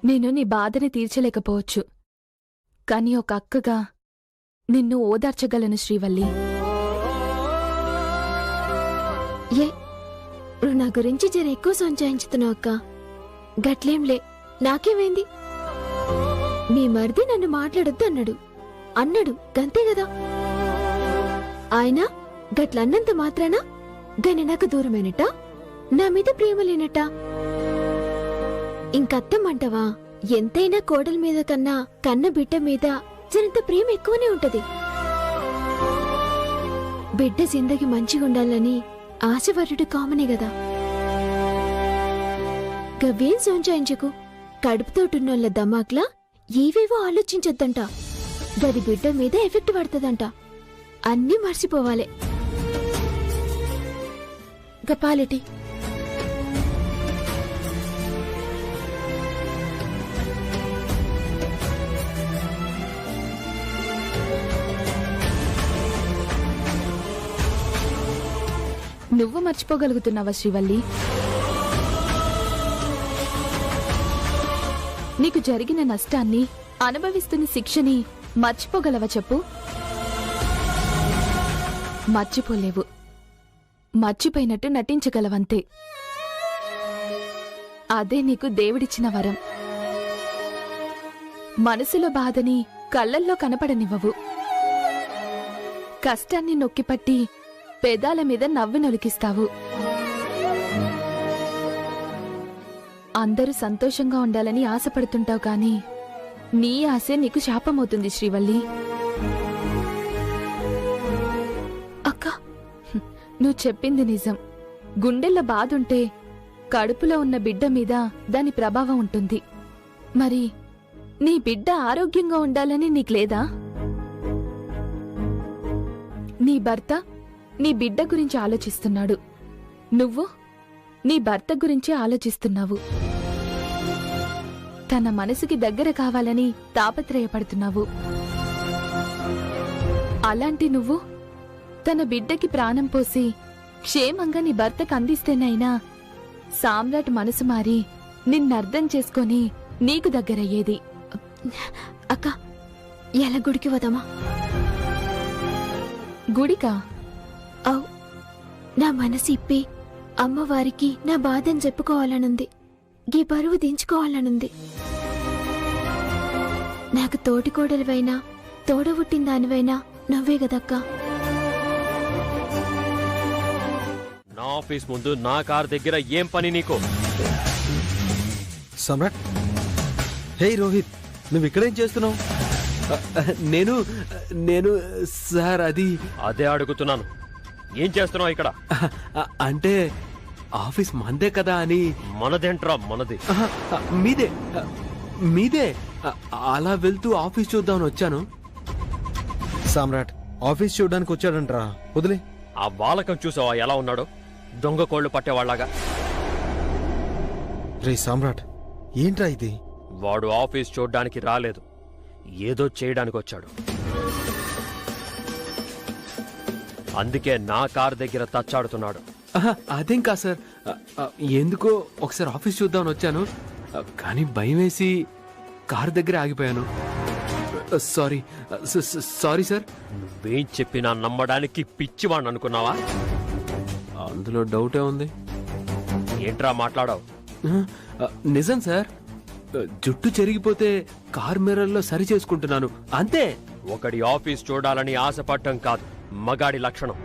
నేను నీ బాధని తీర్చలేకపోవచ్చు, కాని ఒక అక్కగా నిన్ను ఓదార్చగలను శ్రీవల్లి. నా గురించి జర ఎక్కువ సంచాయించుతున్నావు అక్క. గట్లేంలే, నాకేమైంది? మీ మరిది నన్ను మాట్లాడొద్దు అన్నాడు గంతే గదా. ఆయన గట్లన్నంత మాత్రాన గని నాకు దూరమైనట్ట, నా మీద ప్రేమ లేనట్ట? ఇంకత్తమ్మంటవా? ఎంతైనా కోడల మీద కన్నా కన్న బిడ్డ మీద జరంత ప్రేమ ఎక్కువనే ఉంటది. బిడ్డ జిందగి మంచిగుండాలని ఆశపడుట కామనే గదా. గవ్వేం సొంచాయించకు. కడుపుతోటున్నోళ్ళ దమాక్లా ఏవేవో ఆలోచించొద్దంట. గది బిడ్డ మీద ఎఫెక్ట్ పడుతుందంట. అన్నీ మర్చిపోవాలే. గపాలిటి నువ్వు మర్చిపోగలుగుతున్నావా శ్రీవల్లి? నీకు జరిగిన నష్టాన్ని, అనుభవిస్తున్న శిక్షని మర్చిపోగలవా చెప్పు? మర్చిపోలేవు. మర్చిపోయినట్టు నటించగలవంతే. అదే నీకు దేవుడిచ్చిన వరం. మనసులో బాధని కళ్ళల్లో కనపడనివ్వవు. కష్టాన్ని నొక్కిపట్టి పెదాల మీద నవ్వు నొలికిస్తావు. అందరూ సంతోషంగా ఉండాలని ఆశపడుతుంటావు కాని నీ ఆశే నీకు శాపమవుతుంది శ్రీవల్లి. అక్క, నువ్వు చెప్పింది నిజం. గుండెల్లో బాధుంటే కడుపులో ఉన్న బిడ్డ మీద దాని ప్రభావం ఉంటుంది. మరి నీ బిడ్డ ఆరోగ్యంగా ఉండాలని నీకు లేదా? నీ భర్త నీ బిడ్డ గురించి ఆలోచిస్తున్నాడు. నువ్వు నీ భర్త గురించి ఆలోచిస్తున్నావు. తన మనసుకి దగ్గర కావాలని తాపత్రయపడుతున్నావు. అలాంటి నువ్వు తన బిడ్డకి ప్రాణం పోసి క్షేమంగా నీ భర్తకు అందిస్తేనైనా సామ్రాట్ మనసు మారి నిన్నర్థం చేసుకొని నీకు దగ్గరయ్యేది. అక్క, ఎలా గుడికి వదమా? గుడికా? అవు, నా మనసు ఇప్పి అమ్మవారికి నా బాధని చెప్పుకోవాలనుంది. గీ బరువు దించుకోవాలనుంది. నాకు తోటికోడలివైనా తోడబుట్టిన దానివైనా నువ్వే గదక్కా. నా ఆఫీస్ ముందు నా కార్ దగ్గర ఏం పని నీకు? సమ్రాట్, హే రోహిత్, నువ్వు ఇక్కడేం చేస్తున్నావు? నేను నేను సార్ అదే అడుగుతున్నాను. ఏం చేస్తున్నావు ఇక్కడ? అంటే ఆఫీస్ మందే కదా అని. మనదేంట్రా మనది? మీదే మీదే అలా వెళ్తూ ఆఫీస్ చూద్దామని వచ్చాను. సామ్రాట్ ఆఫీస్ చూడడానికి వచ్చాడంట్రా, వదిలే. ఆ బాలకం చూసావా ఎలా ఉన్నాడో? దొంగ కోళ్లు పట్టేవాళ్లాగా. రే సామ్రాట్, ఏంట్రా ఇది? వాడు ఆఫీస్ చూడ్డానికి రాలేదు, ఏదో చేయడానికి వచ్చాడు. అందుకే నా కార్ దగ్గర తచ్చాడుతున్నాడు. అదేం కాదు సార్, ఎందుకో ఒకసారి ఆఫీస్ చూద్దామని వచ్చాను, కానీ భయం వేసి కార్ దగ్గర ఆగిపోయాను. Sorry sorry sir. నువ్వేం చెప్పినా నమ్మడానికి పిచ్చివాణ్ణి అనుకున్నావా? అందులో డౌటే ఉంది. ఏంట్రా మాట్లాడావు? నిజం సార్, జుట్టు చెరిగిపోతే కార్ మిర్రర్లో సరి చేసుకుంటున్నాను అంతే. ఒకడి ఆఫీస్ చూడాలని ఆశపడటం కాదు మగాడి లక్షణం.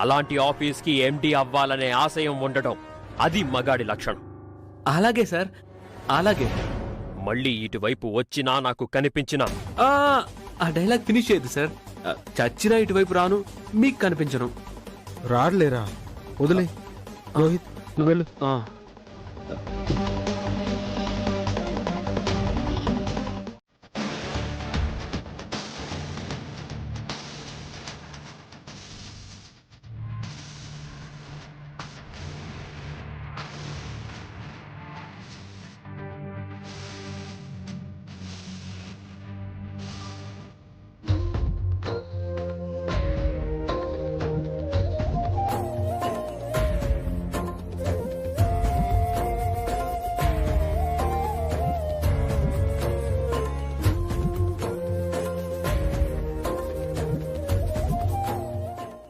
అలాంటి ఆఫీస్కి ఎండి అవ్వాలనే ఆశయం ఉండటం అది మగాడి లక్షణం. అలాగే సార్, అలాగే. మళ్ళీ ఇటువైపు వచ్చినా నాకు కనిపించినా ఆ డైలాగ్ ఫినిష్ చేయదు సార్. చచ్చినా ఇటువైపు రాను, మీకు కనిపించను. రాడలేరా, వదిలే. రోహిత్ నువ్వు వెళ్ళు.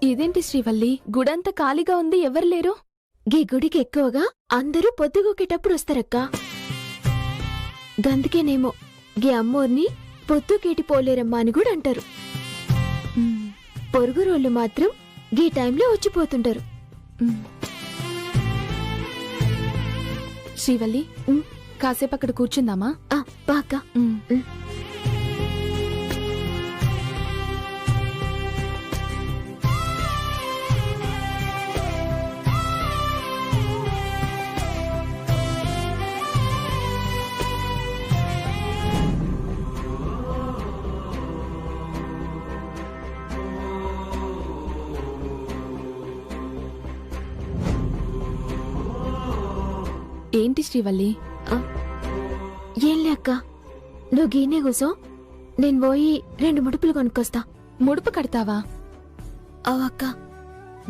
ఇదేంటి శ్రీవల్లి, గుడంతా ఖాళీగా ఉంది, ఎవరు లేరు? గీ గుడికి ఎక్కువగా అందరూ పొద్దుగూకేటప్పుడు వస్తారక్కా. గందుకేనేమో గీ అమ్మోర్ని పొద్దుకేటి పోలేరమ్మా అని కూడా అంటారు. ఉమ్, పొరుగురోళ్ళు మాత్రం గీ టైంలో వచ్చిపోతుంటారు. ఉమ్. శ్రీవల్లి, ఉమ్. కాసేపు అక్కడ కూర్చుందామా? బాక ఉమ్. ఏంటి శ్రీవల్లి? ఏంలే అక్క, నువ్వు గీనే కూసో, నేను పోయి 2 ముడుపులు కొనుక్కొస్తా. ముడుపు కడతావా? అక్క,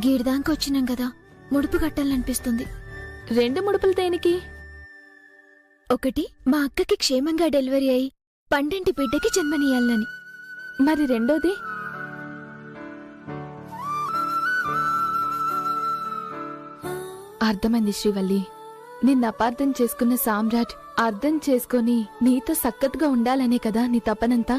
గీడిదాకా వచ్చినాం కదా, ముడుపు కట్టాలనిపిస్తుంది. 2 ముడుపులు దేనికి? ఒకటి మా అక్కకి క్షేమంగా డెలివరీ అయి పండంటి బిడ్డకి జన్మనీయాలని. మరి రెండోది? అర్థమైంది శ్రీవల్లి. నిన్ను అపార్థం చేసుకున్న సామ్రాట్ అర్థం చేసుకొని నీతో సక్కత్గా ఉండాలనే కదా నీ తపనంతా?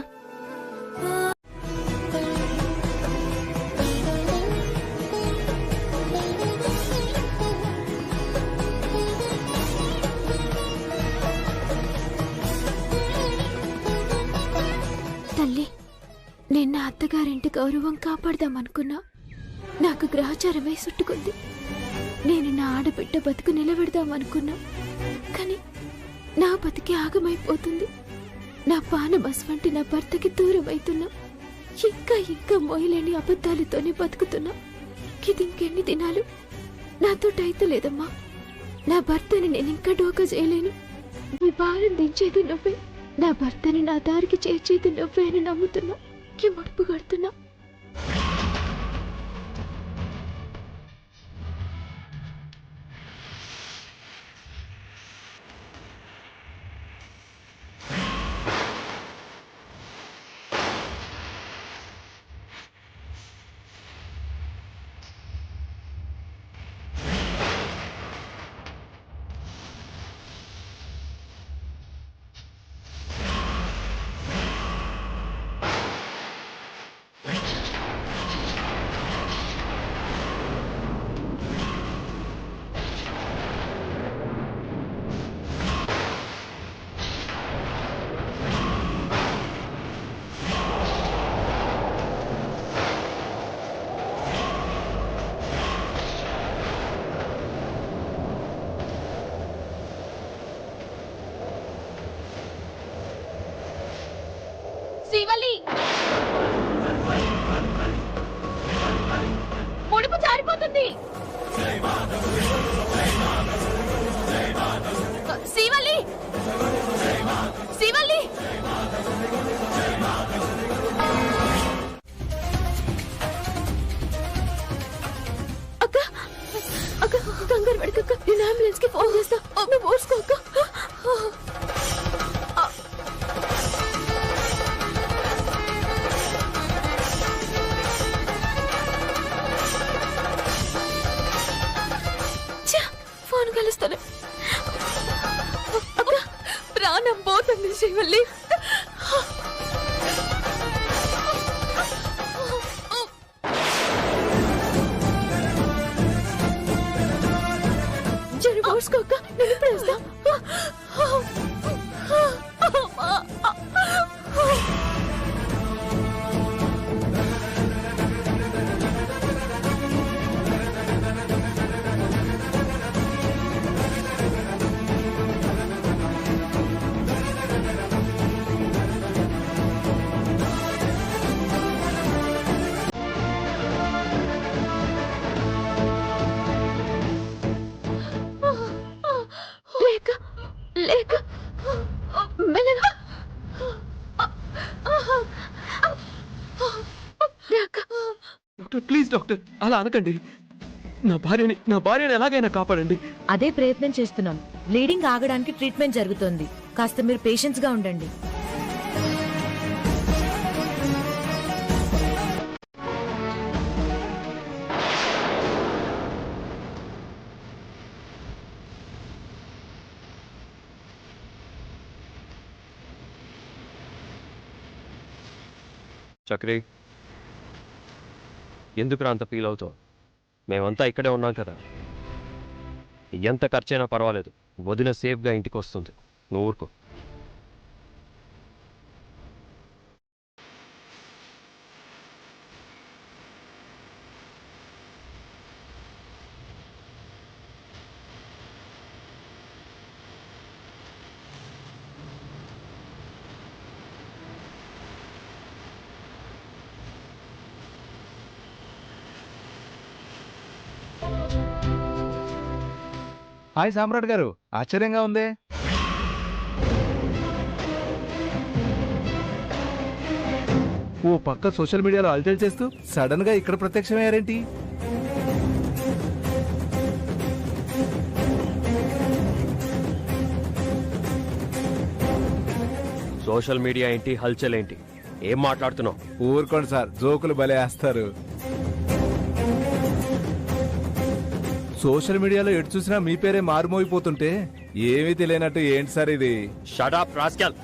తల్లి, నేను నా అత్తగారింటి గౌరవం కాపాడదామనుకున్నా, నాకు గ్రహచారమై చుట్టుకుంది. నేను నా ఆడబిడ్డ బతుకు నిలబెడదామనుకున్నా, కానీ నా బతికి ఆగమైపోతుంది. నా పానమస్ వంటి నా భర్తకి దూరం అవుతున్నా. ఇంకా ఇంకా మోయలేని అబద్ధాలతోనే బతుకుతున్నా. ఇది ఇంకెన్ని దినాలు నాతోటైతే లేదమ్మా. నా భర్తని నేను ఇంకా డోకా చేయలేను. నీ భారం దించేది నువ్వే, నా భర్తని నా దారికి చేర్చేది నువ్వే అని నమ్ముతున్నా. ఈ ముడుపు కడుతున్నా. శ్రీవల్లి, ముడుపు జారిపోతుంది. శ్రీవల్లి, శ్రీవల్లి, అక్క అక్క, కంగారు పడకక్క, నేను అంబులెన్స్ కి ఫోన్ చేస్తా. నువ్వు ఓర్చుకో అక్క. ఫోన్ కలుస్తాను. ప్రాణం పోతుంది శ్రీవల్లి. జరి ఓర్చుకోక, నేను ఇప్పుడు వస్తా. లేక లేక మెల్లగా డాక్టర్, ప్లీజ్ డాక్టర్, అలా అనకండి. నా భార్యని ఎలాగైనా కాపాడండి. అదే ప్రయత్నం చేస్తున్నాం. బ్లీడింగ్ ఆగడానికి ట్రీట్మెంట్ జరుగుతోంది. కాస్త మీరు పేషెన్స్ గా ఉండండి. చక్రి, ఎందుకురా అంత ఫీల్ అవుతావు? మేమంతా ఇక్కడే ఉన్నాం కదా. ఎంత ఖర్చైనా పర్వాలేదు, వదిన సేఫ్గా ఇంటికి వస్తుంది. నువ్వు ఊరుకో. హాయ్ సామ్రాట్ గారు, ఆశ్చర్యంగా ఉంది. ఓ పక్క సోషల్ మీడియాలో అల్టెల్ చేస్తూ సడన్ గా ఇక్కడ ప్రత్యక్షమయ్యారేంటి? సోషల్ మీడియా ఏంటి, హల్చల్ ఏంటి, ఏం మాట్లాడుతున్నావు? ఊరుకోండి సార్, జోకులు భలే వేస్తారు. సోషల్ మీడియాలో ఎటు చూసినా మీ పేరే మారుమోగిపోతుంటే ఏమీ తెలియనట్టు ఏంటి సార్ ఇది? షడప్ రాస్కల్,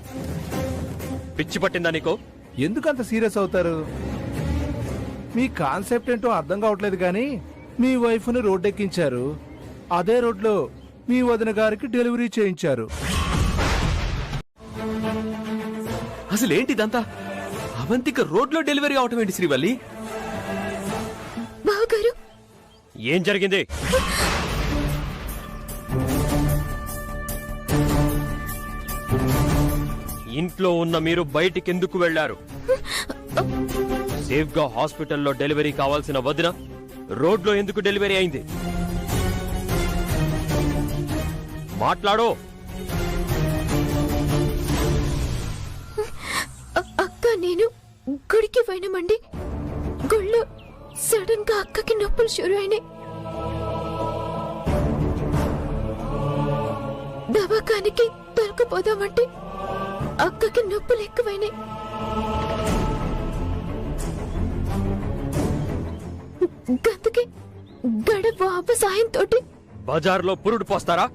పిచ్చి పట్టిందా నీకు? ఎందుకంత సీరియస్ అవుతారు? మీ కాన్సెప్ట్ ఏంటో అర్థం కావట్లేదు కానీ మీ వైఫ్ని రోడ్డెక్కించారు, అదే రోడ్లో మీ వదిన గారికి డెలివరీ చేయించారు. అసలు ఏంటిదంతా? అవంతిక రోడ్లో డెలివరీ అవటం ఏంటి శ్రీవల్లి? బావగారు, ఏం జరిగింది? ఇంట్లో ఉన్న మీరు బయటికెందుకు వెళ్లారు? సేఫ్ గా హాస్పిటల్లో డెలివరీ కావాల్సిన వదిన రోడ్లో ఎందుకు డెలివరీ అయింది? మాట్లాడో. అక్క నేను గుడికి పోయినామండి. గుళ్ళో సడన్ గా అక్కకి నొప్పులు షురు అయినాయి. దవాఖానికి తొలకపోదామంటే అక్కకి నొప్పులు ఎక్కువైనాయి. గంతకి గడ బాబు సాయంతో బజార్లో పురుడు పోస్తారా?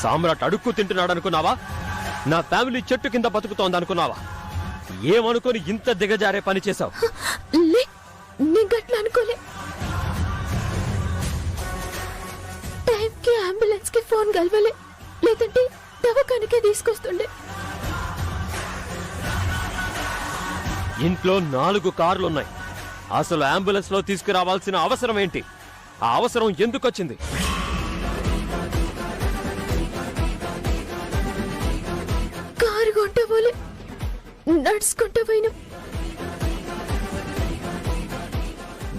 సామ్రాట్ అడుక్కు తింటున్నాడు అనుకున్నావా? నా ఫ్యామిలీ చెట్టు కింద బతుకుతోంది అనుకున్నావా? ఏమనుకొని ఇంత దిగజారే పని చేశావు? నేను గట్లా అనుకోలే. టైంకి అంబులెన్స్ కి ఫోన్ కలవలే, లేదంటే దవాఖానకే తీసుకొస్తుండే. ఇంట్లో 4 కార్లున్నాయి. అసలు అంబులెన్స్ లో తీసుకురావాల్సిన అవసరం ఏంటి? ఆ అవసరం ఎందుకొచ్చింది? కారు కొంట పోలే, నడుచుకుంటా పోయినా.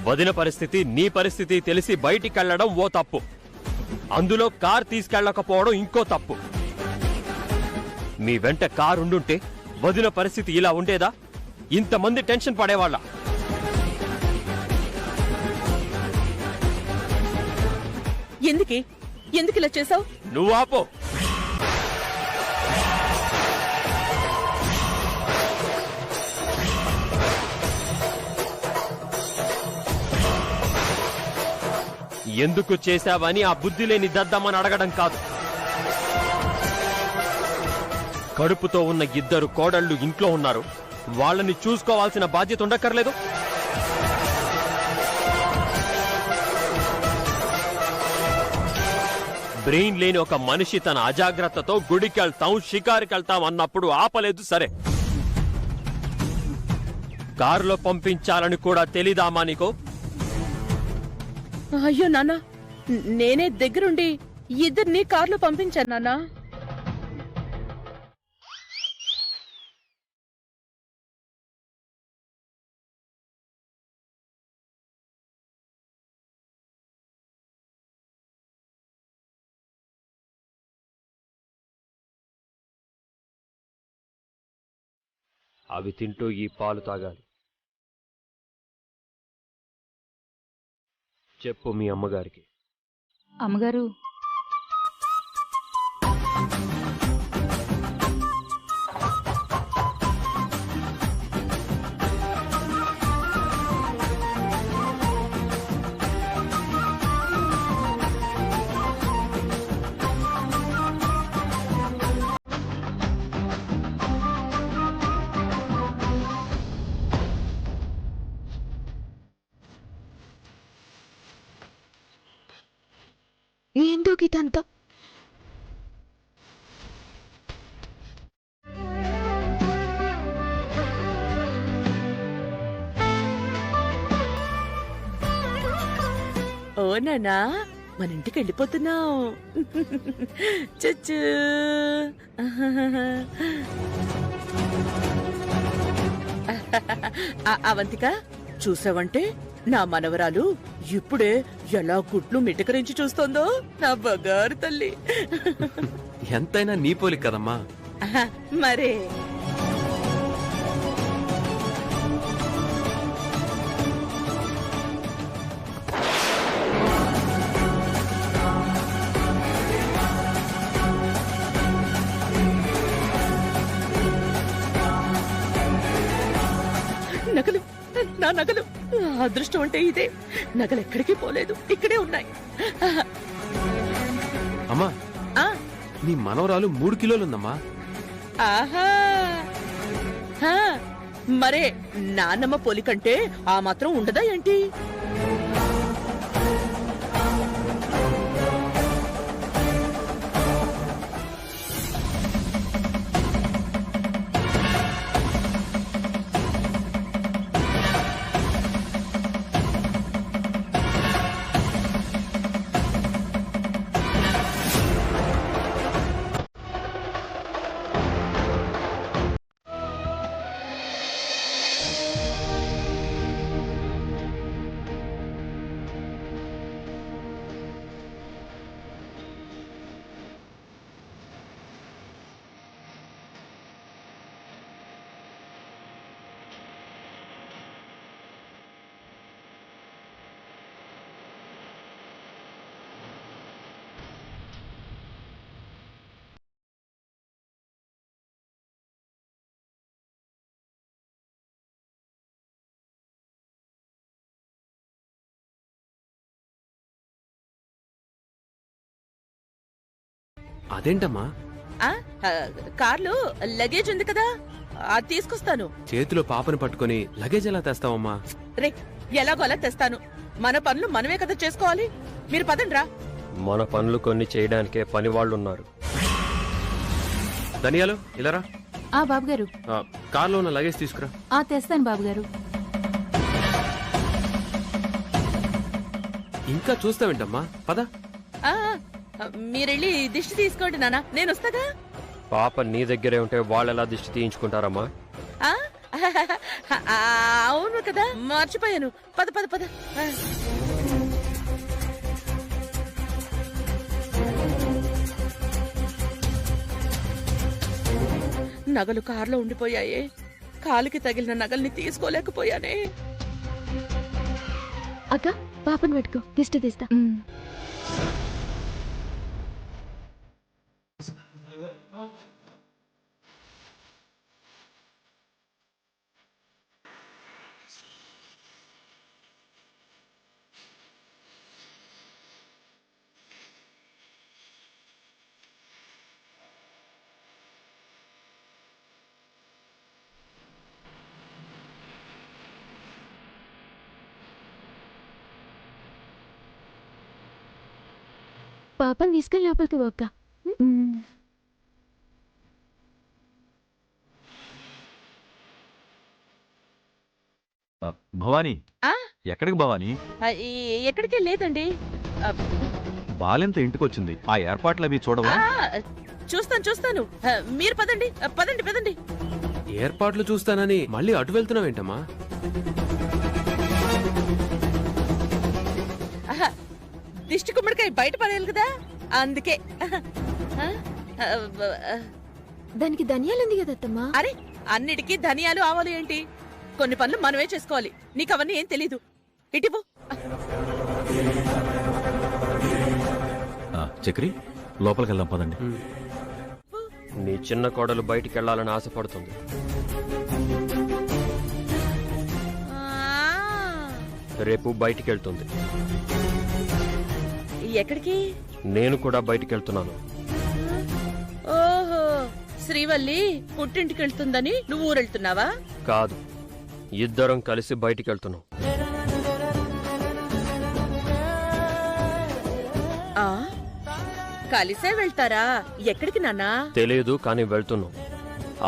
వదిన పరిస్థితి, నీ పరిస్థితి తెలిసి బయటికెళ్లడం ఓ తప్పు, అందులో కార్ తీసుకెళ్లకపోవడం ఇంకో తప్పు. మీ వెంట కారు ఉండుంటే వదిన పరిస్థితి ఇలా ఉండేదా? ఇంతమంది టెన్షన్ పడేవాళ్ళ? ఎందుకు ఇలా చేసావు? నువ్వు ఆపో. ఎందుకు చేశావని ఆ బుద్ధి లేని దద్దమ్మని అడగడం కాదు. కడుపుతో ఉన్న 2 కోడళ్లు ఇంట్లో ఉన్నారు, వాళ్ళని చూసుకోవాల్సిన బాధ్యత ఉండక్కర్లేదు? బ్రెయిన్ లేని ఒక మనిషి తన అజాగ్రత్తతో గుడికెళ్తాం, షికారుకెళ్తాం అన్నప్పుడు ఆపలేదు సరే, కారులో పంపించాలని కూడా తెలీదామా నీకు? అయ్యో నాన్న, నేనే దగ్గరుండి ఇద్దరిని కార్లో పంపించాను నాన్న. అవి తింటూ ఈ పాలు తాగాలి. చెప్పు మీ అమ్మగారికి. అమ్మగారు, ఎందుకు ఇదంతా? ఓ నానా, మన ఇంటికి వెళ్ళిపోతున్నాం. చచ్చు. అవంతిక, చూసావంటే నా మనవరాలు ఇప్పుడే ఎలా గుడ్లు మిటకరించి చూస్తోందో. నా బంగారు తల్లి. ఎంతైనా నీ పోలిక కదమ్మా. మరే నగలు, నా నగలు. అదృష్టం అంటే ఇదే. నగలు ఎక్కడికి పోలేదు, ఇక్కడే ఉన్నాయి. అమ్మా, ఆ, నీ మనవరాలు 3 కిలోలుందమ్మా. ఆహా. మరే నాన్నమ్మ పోలికంటే ఆ మాత్రం ఉండదా ఏంటి? అదేంటమ్మా? కార్లో లగేజ్ ఉంది కదా, అది తీసుకొస్తాను. చేతిలో పాపని పట్టుకొని లగేజ్ ఎలా తెస్తావమ్మా? రే, ఎలాగో అలా తెస్తాను. మన పనులు మనమే కదా చేసుకోవాలి. మీరు పదండ్రా. మన పనులు కొన్ని చేయడానికే పని వాళ్ళున్నారు. ధనియాలు ఇలారా. బాబు గారు. కార్లో ఉన్న లగేజ్ తీసుకురా. తెస్తాను బాబు గారు. ఇంకా చూస్తావేంటమ్మా, పద. మీరెళ్ళి దిష్టి తీసుకోండి నాన్న, నేను వస్తాగా. పాప నీ దగ్గరే ఉంటే వాళ్ళెలా దిష్టి తీయించుకుంటారమ్మా? ఆ? అవును కదా, మర్చిపోయాను. పద పద పద. నగలు కార్లో ఉండిపోయాయే. కాలుకి తగిలిన నగల్ని తీసుకోలేకపోయానే. అక్క, పాపను పెట్టుకో, దిష్టి తీస్తా. పాపని తీసుకెళ్ళి లోపలికి పోక్క. భవానీ, ఎక్కడికి భవానీ? ఎక్కడికి లేదండి. బాలెంత ఇంటికొచ్చింది, ఆ ఏర్పాట్లు అవి చూడవా? చూస్తాను చూస్తాను. మీరు పదండి పదండి పదండి. ఏర్పాట్లు చూస్తానని మళ్ళీ అటు వెళ్తున్నావేంటమ్మా? దిష్టి కుమ్మడికాయ బయట పడేయాలి కదా, అందుకే. దానికి ధనియాలుంది కదా అత్తమ్మా. అరే, అన్నిటికీ ధనియాలు ఆవాలు ఏంటి? కొన్ని పనులు మనమే చేసుకోవాలి. నీకు అవన్నీ ఏం తెలీదు. ఇటివు. చక్రి, లోపలికి వెళ్దాం పదండి. నీ చిన్న కోడలు బయటికి వెళ్లాలని ఆశపడుతుంది. రేపు బయటికి వెళ్తుంది. ఎక్కడికి? నేను కూడా బయటికి వెళ్తున్నాను. ఓహో, శ్రీవల్లి పుట్టింటికి వెళ్తుందని నువ్వు ఊరెళ్తున్నావా? కాదు, ఇద్దరం కలిసి బయటికి వెళ్తున్నాం. కలిసే వెళ్తారా? ఎక్కడికి నాన్నా? తెలియదు, కానీ వెళ్తున్నాం.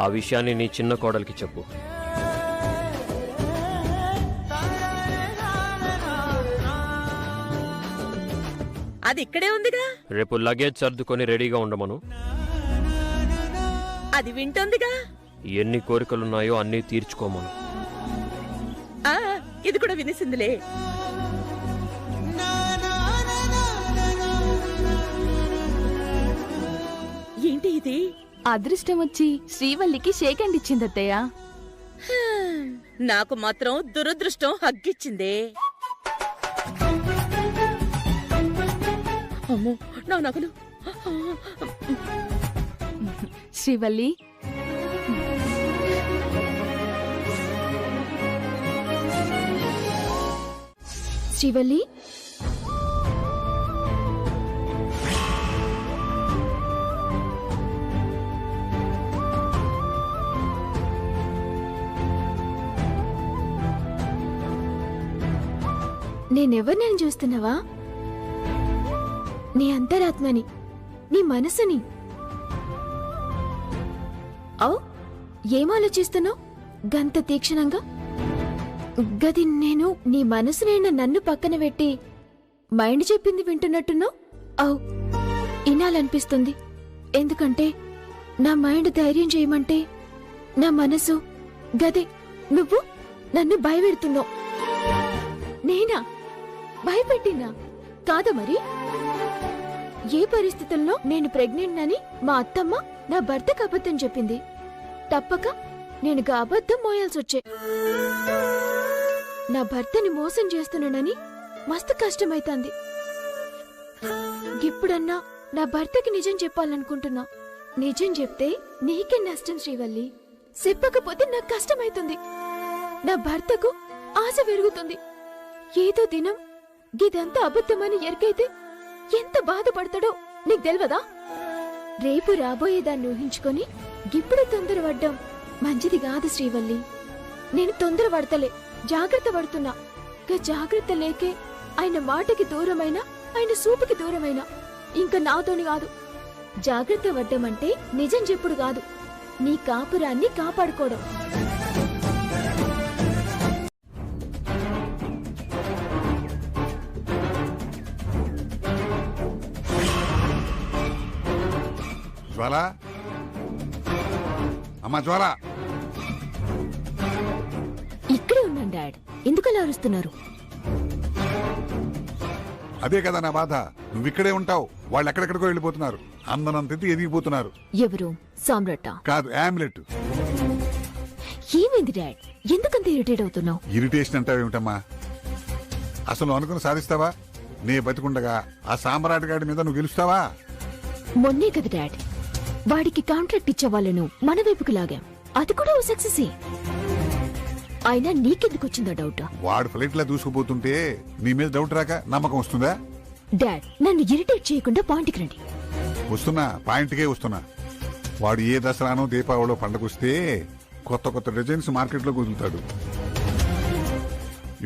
ఆ విషయాన్ని నీ చిన్న కోడలికి చెప్పు. అది ఇక్కడే ఉందిగా. రేపు లగేజ్ సర్దుకొని రెడీగా ఉండమను. అది వింటోందిగా. ఎన్ని కోరికలున్నాయో అన్నీ తీర్చుకోమను. ఆ, ఇది కూడా వినిసిందిలే. ఏంటి ఇది? అదృష్టం వచ్చి శ్రీవల్లికి షేక్ హ్యాండ్ ఇచ్చింది అత్తయ్య. నాకు మాత్రం దురదృష్టం హగ్గిచ్చిందే. అమ్మో, నా నగలు. శ్రీవల్లి, శ్రీవల్లి, నేనెవరినని చూస్తున్నావా? నీ అంతరాత్మని, నీ మనసుని. ఔ, ఏం ఆలోచిస్తున్నావు గంత తీక్షణంగా? గది నేను నీ మనసునైనా నన్ను పక్కన పెట్టి మైండ్ చెప్పింది వింటున్నట్టున్నావు. ఔ, వినాలనిపిస్తుంది. ఎందుకంటే నా మైండ్ ధైర్యం చేయమంటే నా మనసు గదే నువ్వు నన్ను భయపెడుతున్నావు. నేనా భయపెట్టినా? కాదా మరి? ఏ పరిస్థితుల్లో నేను ప్రెగ్నెంట్ అని మా అత్తమ్మ నా భర్తకు అబద్ధం చెప్పింది. తప్పక నేను అబద్ధం మోయాల్సొచ్చే. నా భర్తని మోసం చేస్తున్నానని మస్తు కష్టమైతాంది. ఇప్పుడన్నా నా భర్తకి నిజం చెప్పాలనుకుంటున్నా. నిజం చెప్తే నీకే నష్టం శ్రీవల్లి. చెప్పకపోతే నాకు కష్టమైతుంది. నా భర్తకు ఆశ పెరుగుతుంది. ఏదో దినం గిదంతా అబద్ధమని ఎరికైతే ఎంత బాధపడతాడో నీకు తెల్వదా? రేపు రాబోయేదాన్ని ఊహించుకొని గిప్పుడు తొందరపడ్డం మంచిది కాదు శ్రీవల్లి. నేను తొందరపడతలే, జాగ్రత్త పడుతున్నా. జాగ్రత్త లేకే ఆయన మాటకి దూరమైనా, ఆయన సూపుకి దూరమైనా ఇంకా నాతోని కాదు. జాగ్రత్త పడ్డమంటే నిజం చెప్పుడు కాదు, నీ కాపురాన్ని కాపాడుకోవడం. జ్వాల, అమ్మా జ్వాల. ఇక్కడే ఉన్నాను డాడ్. ఎందుకలా అరుస్తున్నారు? అదే కదా నా బాధ. నువ్విక్కడే ఉంటావు, వాళ్ళు ఎక్కడెక్కడికో వెళ్ళిపోతున్నారు. అందనంత ఎదిగిపోతున్నారు. ఎవరు? సామ్రాట్ కాదు, ఆమ్లెట్. ఏమైంది డాడ్? ఎందుకంత ఇరిటేట్ అవుతున్నావు? ఇరిటేషన్ అంటావేమిటమ్మా? అసలు అనుకుని సాధిస్తావా? నే బతికుండగా ఆ సామ్రాట్ గాడి మీద నువ్వు గెలుస్తావా? మొన్నే కదా డాడ్ వాడికి కాంట్రాక్ట్ ఇచ్చే వాళ్ళను మన వైపుకు లాగాం. అది కూడా ఓ సక్సెస్. అయినా నీకెందుకు వచ్చిందా డౌట్? వాడు ఫ్లైట్ లా దూసుకుపోతుంటే నీ మీద డౌట్ రాక నమ్మకం వస్తుందా? డాడ్, నన్ను ఇరిటేట్ చేయకుండా పాయింట్కి రండి. వస్తున్నా, పాయింట్కే వస్తున్నా. వాడు ఏ దసరానో దీపావళో పండగొస్తే కొత్త కొత్త డిజైన్స్ మార్కెట్లో వదులుతాడు.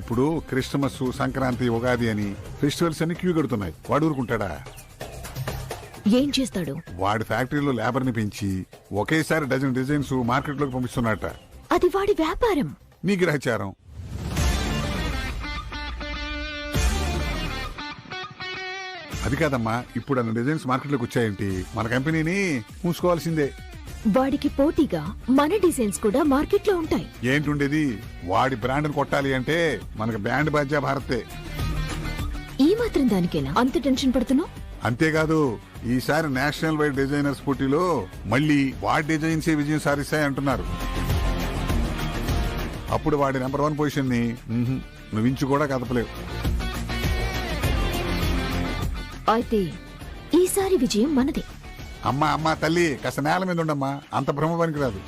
ఇప్పుడు క్రిస్మస్, సంక్రాంతి, ఉగాది అని ఫెస్టివల్స్ అన్ని క్యూ కడుతున్నాయి. వాడు ఊరుకుంటాడా? ఏం చేస్తాడు? వాడి ఫ్యాక్టరీలో లేబర్ ని పెంచి ఒకేసారి డజన్ డిజైన్స్ మార్కెట్లోకి పంపిస్తున్నట్ట. అది వాడి వ్యాపారం. నీ గ్రహచారం. అది కాదమ్మా, ఇప్పుడు అన్న డిజైన్స్ మార్కెట్లోకి వచ్చాయంటే మన కంపెనీని మూసుకోవాల్సిందే. వాడికి పోటీగా మన డిజైన్స్ కూడా మార్కెట్లో ఉంటాయి. ఏంటుండేది? వాడి బ్రాండ్ కొట్టాలి అంటే మనకు బ్యాండ్ బాధ్యా భారతే. ఈ మాత్రం దానికేనా అంత టెన్షన్ పడుతున్నావు? అంతేకాదు, ఈసారి నేషనల్ వైడ్ డిజైనర్స్ పోటీలో మళ్ళీ వాడి డిజైన్సే విజయం సాధిస్తాయి అంటున్నారు. అప్పుడు వాడి నెంబర్ 1 పొజిషన్ ని నువ్వు ఇంచు కూడా కదపలేవు. అయితే ఈసారి విజయం మనదే. అమ్మా తల్లి, కాస్త నేల మీద ఉండమ్మా. అంత భ్రమ పనికిరాదు.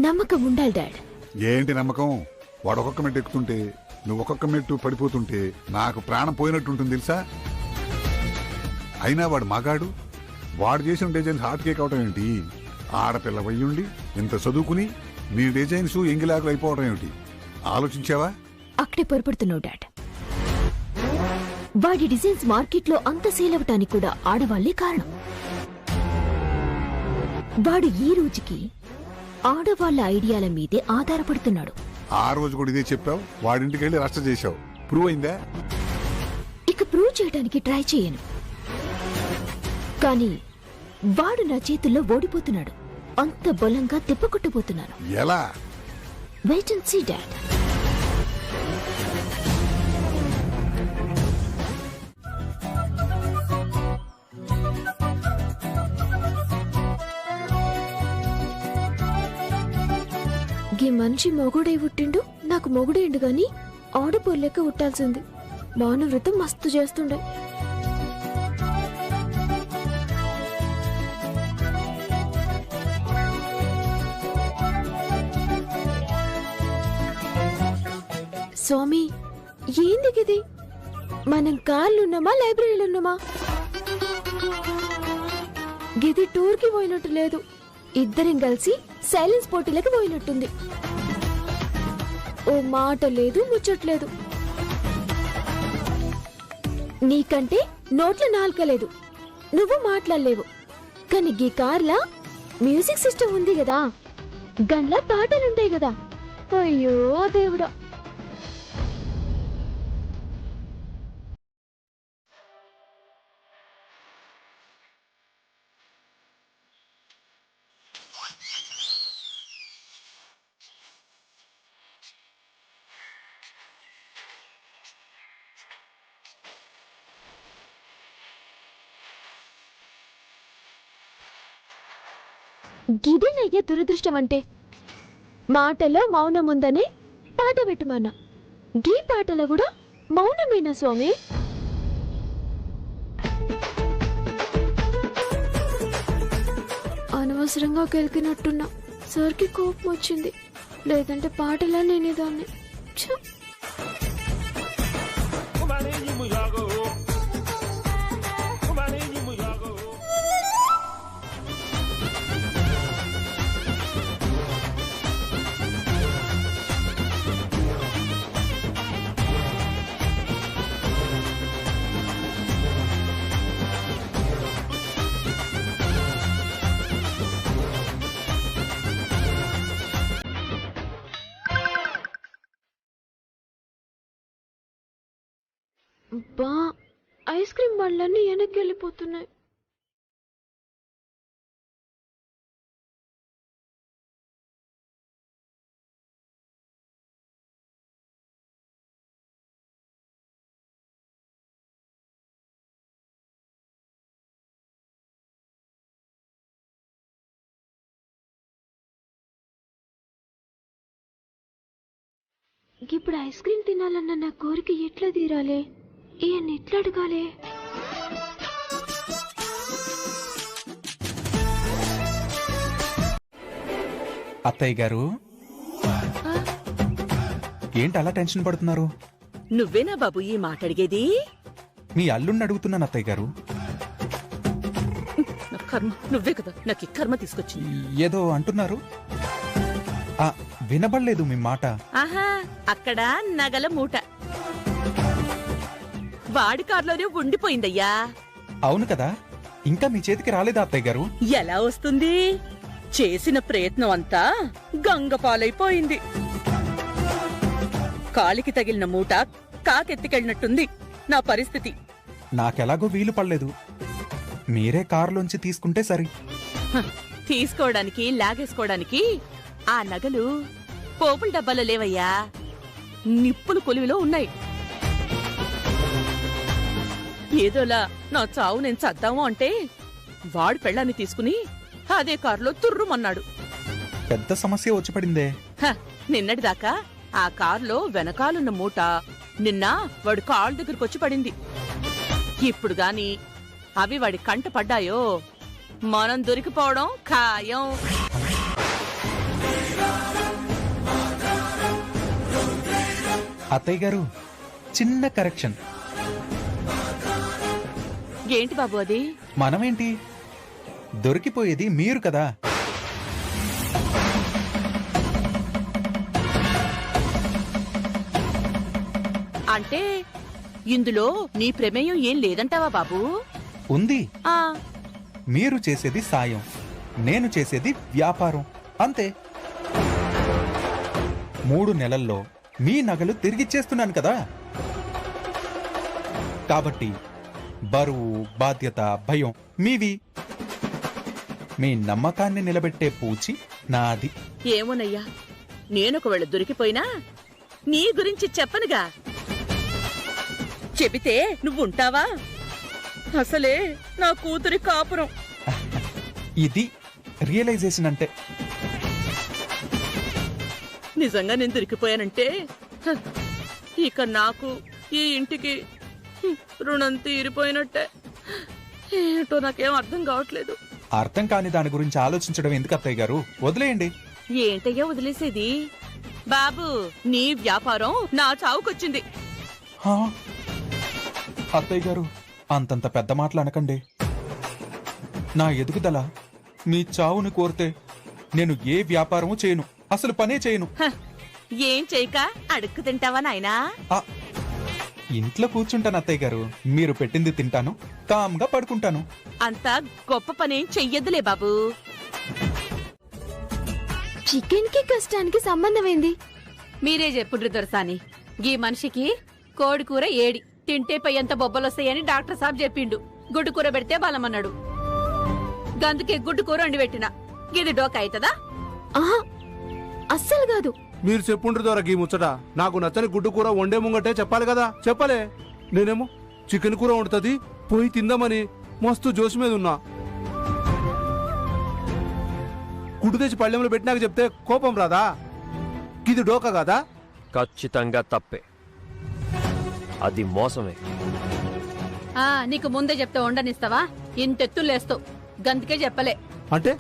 నమ్మకం ఉండాలి డాడ్. ఏంటి నమ్మకం? వాడు ఒక్కొక్క మెట్టు ఎక్కుతుంటే నువ్వు ఒక్కొక్క మెట్టు పడిపోతుంటే నాకు ప్రాణం పోయినట్టుంటుంది తెలుసా? అయినా వాడు మగాడు. వాడు చేసిన డిజైన్స్ హాట్ కేక్ అవటం ఏంటి? ఆడపిల్ల వయ్యుండి ఇంత చదువుకుని నీ డిజైన్స్ ఎంగిలాకులు అయిపోవడం ఏమిటి? ఆలోచించావా? అక్కడే పొరపడుతున్నావు డాడ్. వాడి డిజైన్స్ మార్కెట్లో అంత సేల్ అవటానికి కూడా ఆడవాళ్లే కారణం. వాడు ఈ రోజుకి ఆడవాళ్ల ఐడియాల మీదే ఆధారపడుతున్నాడు. ఆ రోజు కూడా ఇదే చెప్పావు, వాడింటికి వెళ్ళి రచ్చ చేశావు. ప్రూవ్ అయిందా? ఇక ప్రూవ్ చేయడానికి ట్రై చేయను, కానీ వాడు నా చేతుల్లో ఓడిపోతున్నాడు. అంత బలంగా తిప్పకొట్టబోతున్నాను. ఎలా? Wait and see dad. ఈ మనిషి మొగుడై పుట్టిండు, నాకు మొగుడేండు గాని ఆడపోలేక ఉట్టాల్సింది. మౌనవ్రతం మస్తు చేస్తుండే. స్వామి, ఏంది ఇది? మనం కార్లున్నామా లైబ్రరీలో ఉన్నామా? గిది టూర్ కి పోయినట్టు లేదు, ఇద్దరం కలిసి సైలెన్స్ పోటీలకు పోయినట్టుంది. ఓ మాట లేదు, ముచ్చట్లేదు. నీకంటే నోట్ల నాలుకలేదు, నువ్వు మాట్లాడలేవు. కానీ గీ కార్లా మ్యూజిక్ సిస్టమ్ ఉంది కదా, గన్లా పాటలుంటాయి కదా. అయ్యో దేవుడా. గిదేనయ్యే దురదృష్టం అంటే. మాటలో మౌనం ఉందనే పాట పెట్టుమన్నా, గీ పాటలో కూడా మౌనమేనా స్వామి? అనవసరంగా కెలికినట్టున్నా. సార్కి కోపం వచ్చింది, లేదంటే పాటలా నేనేదాన్ని. బా, ఐస్ క్రీమ్ బండ్లన్నీ వెనక్కి వెళ్ళిపోతున్నాయి. ఇప్పుడు ఐస్ క్రీమ్ తినాలన్న నా కోరిక ఎట్లా తీరాలి? ఈయన ఎట్లా అడగాలి? అత్తయ్య గారు, ఏంటి అలా టెన్షన్ పడుతున్నారు? నువ్వేనా బాబు ఈ మాట అడిగేది? మీ అల్లుణ్ణి అడుగుతున్నాను అత్తయ్య గారు. నా కర్మ, నువ్వే కదా నాకు ఈ కర్మ తీసుకొచ్చింది. ఏదో అంటున్నారు, వినబడలేదు మీ మాట. ఆహా, అక్కడ నగల మూట వాడి కార్లోనే ఉండిపోయిందయ్యా. అవును కదా, ఇంకా మీ చేతికి రాలేదా అత్తయ్య గారు? ఎలా వస్తుంది? చేసిన ప్రయత్నం అంతా గంగపాలైపోయింది. కాలికి తగిలిన మూట కాకెత్తికెళ్ళినట్టుంది నా పరిస్థితి. నాకెలాగో వీలు పడలేదు, మీరే కారులోంచి తీసుకుంటే సరి. తీసుకోవడానికి లాగేసుకోవడానికి ఆ నగలు పోపుల డబ్బాలో లేవయ్యా, నిప్పులు కొలువిలో ఉన్నాయి. ఏదోలా నా చావు నేను చద్దాము అంటే వాడు పెళ్ళాన్ని తీసుకుని అదే కారులో తుర్రుమన్నాడు. పెద్ద సమస్య వచ్చి పడిందే. నిన్నటిదాకా ఆ కారులో వెనకాలన్న మూట నిన్న వాడు కాళ్ళ దగ్గరకొచ్చి పడింది. ఇప్పుడు గాని అవి వాడి కంట పడ్డాయో మనం దొరికిపోవడం ఖాయం. అత్తయ్య గారు, చిన్న కరెక్షన్. ఏంటి బాబు అది? మనమేంటి, దొరికిపోయేది మీరు కదా. అంటే ఇందులో నీ ప్రమేయం ఏం లేదంటావా బాబూ? ఉంది. ఆ మీరు చేసేది సాయం, నేను చేసేది వ్యాపారం, అంతే. 3 నెలల్లో మీ నగలు తిరిగిచ్చేస్తున్నాను కదా. కాబట్టి బరువు, బాధ్యత, భయం మీవి. మీ నమ్మకాన్ని నిలబెట్టే పూచి నాది. ఏమోనయ్యా, నేనొకవేళ దొరికిపోయినా నీ గురించి చెప్పనుగా. చెబితే నువ్వుంటావా? అసలే నా కూతురి కాపురం. ఇది రియలైజేషన్ అంటే. నిజంగా నేను దొరికిపోయానంటే హ, ఇక నాకు ఈ ఇంటికి రుణం తీరిపోయినట్టే. ఏంటో నాకేం అర్థం కావట్లేదు. అర్థం కాని దాని గురించి ఆలోచించడం ఎందుకు అత్తయ్య గారు? వదిలేయండి. ఏంటయ్యా వదిలేసేది? బాబు, నీ వ్యాపారం నా చావుకొచ్చింది. హా? అత్తయ్య గారు అంతంత పెద్ద మాటలు అనకండి. నా ఎదుగుదల మీ చావుని కోరితే నేను ఏ వ్యాపారము చేయను, అసలు పనే చేయను. హ, ఏం చేయక అడుక్కు తింటావా నాయనా? ఆ, ఇంట్లో కూర్చుంటాను అత్తయ్య గారు. మీరు పెట్టింది తింటాను, కామ్గా పడుకుంటాను. అంత గొప్ప పనేం చెయ్యొద్దులే బాబు. చికెన్ కి కష్టానికి సంబంధం ఏంది? మీరే చెప్పుండ్రి దొరసాని. గీ మనిషికి కోడి కూర ఏడి తింటే పై ఎంత బొబ్బలొస్తాయని డాక్టర్ సాబ్ చెప్పిండు. గుడ్డు కూర పెడితే బలమన్నాడు. గందుకే గుడ్డు కూర వండి పెట్టిన. గిది డోక అయితదా? ఆహా, అస్సలు కాదు. మీరు చెప్పుండ్రి ద్వారా గీ ముచ్చట. నాకు నచ్చని గుడ్డు కూర వండే ముంగటే చెప్పాలి కదా. చెప్పలే. నేనేమో చికెన్ కూర వండుతుంది పోయి తిందామని మస్తు జోష్ మీద ఉన్నా. గుడ్డు తెచ్చి పళ్ళెంలో పెట్టినాక చెప్తే కోపం రాదా? ఇది డోకా కాదా? ఖచ్చితంగా తప్పే. అది మోసమే. నీకు ముందే చెప్తే వండనిస్తావా? ఇంతెత్తులేస్తావు. గందుకే చెప్పలే. అంటే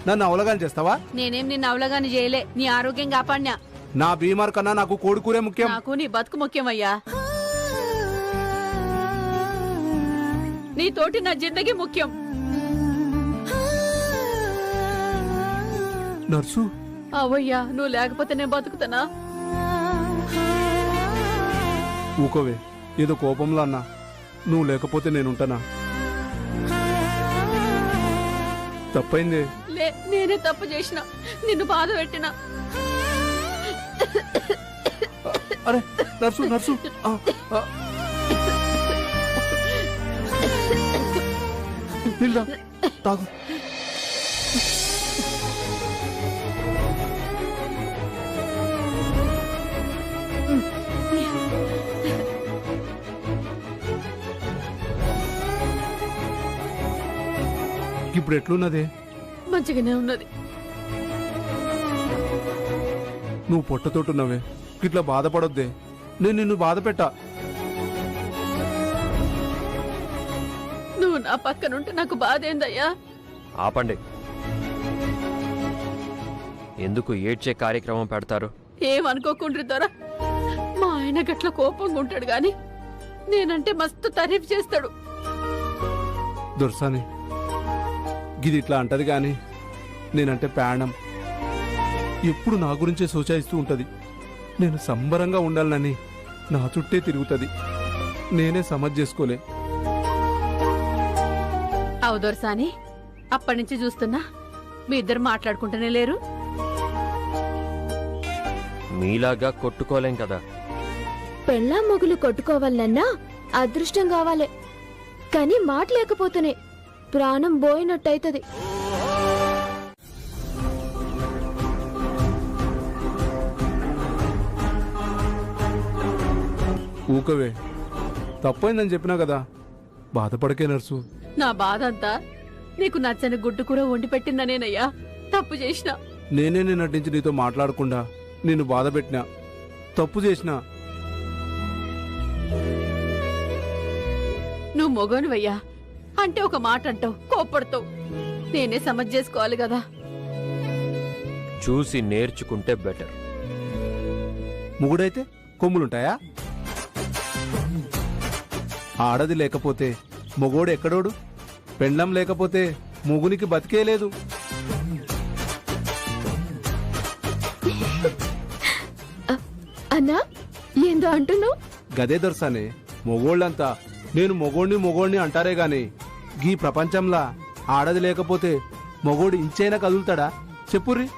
నన్ను అవలగాని చేస్తావా? నేనేం నిన్ను అవలగాని చేయలే. నీ ఆరోగ్యం కాపాడినా. నా బీమార్ కన్నా నాకు కోడి కూరే ముఖ్యం. నాకు నీ బతుకు ముఖ్యమయ్యా. నీ తోటి నా జిందగీ ముఖ్యం. నర్సు, అవయ్యా, నువ్వు లేకపోతే నేను బతుకుతానా? ఊకోవే, ఏదో కోపంలో అన్నా. నువ్వు లేకపోతే నేనుంటానా? తప్పైందే. నేనే తప్పు చేసిన, నిన్ను బాధ పెట్టినా. అరే నర్సు, నర్సు, నిల్దా తాగు. ఇప్పుడు ఎట్లున్నదే? మంచిగానే ఉన్నది. నువ్వు పొట్టతోటున్నావే, ఇట్లా బాధపడొద్దే. నేను నిన్ను బాధ పెట్టా. నువ్వు నా పక్కనుంటే నాకు బాధ ఏందయ్యా? ఆపండి. ఎందుకు ఏడ్చే కార్యక్రమం పెడతారు? ఏమనుకోకుండ్రి దొరా. మా ఆయన గట్ల కోపంగా ఉంటాడు గాని నేనంటే మస్తు తారీఫ్ చేస్తాడు. దొర్సాని, గిది ఇట్లా అంటది గాని నేనంటే ప్రాణం. ఎప్పుడు నా గురించే సూచాయిస్తూ ఉంటది. నేను సంబరంగా ఉండాలని నా చుట్టే తిరుగుతుంది. నేనే సమజ్ చేసుకోలే. అవదొరసాని, అప్పటి నుంచి చూస్తున్నా మీ ఇద్దరు మాట్లాడుకుంటూనే లేరు. మీలాగా కొట్టుకోలేం కదా. పెళ్ళాం మొగులు కొట్టుకోవాలన్నా అదృష్టం కావాలే. కానీ మాట లేకపోతేనే ప్రాణం పోయినట్టయితది. ఊకవే, తప్పైందని చెప్పినా కదా. బాధపడకే నర్సు. నా బాధ అంతా నీకు నచ్చని గుడ్డు కూర వండి పెట్టిందనేనయ్యా. తప్పు చేసిన నేనే నటించి నీతో మాట్లాడకుండా నిన్ను బాధ పెట్టినా. తప్పు చేసినా. నువ్వు మొగోనివయ్యా. అంటే ఒక మాట అంటావు, కోప్పడతావు. నేనే సమజ్ చేసుకోవాలి కదా. చూసి నేర్చుకుంటే బెటర్. ముగుడైతే కొమ్ములుంటాయా? ఆడది లేకపోతే మొగోడు ఎక్కడోడు? పెండ్లం లేకపోతే మొగునికి బతికే లేదు. అన్నా, ఏందో అంటున్నావు? గదే దొరసానే, మొగోళ్ళంతా నేను మొగోణ్ణి అంటారే గాని గీ ప్రపంచంలా ఆడది లేకపోతే మొగోడు ఇంచైనా కదులుతాడా చెప్పుర్రి.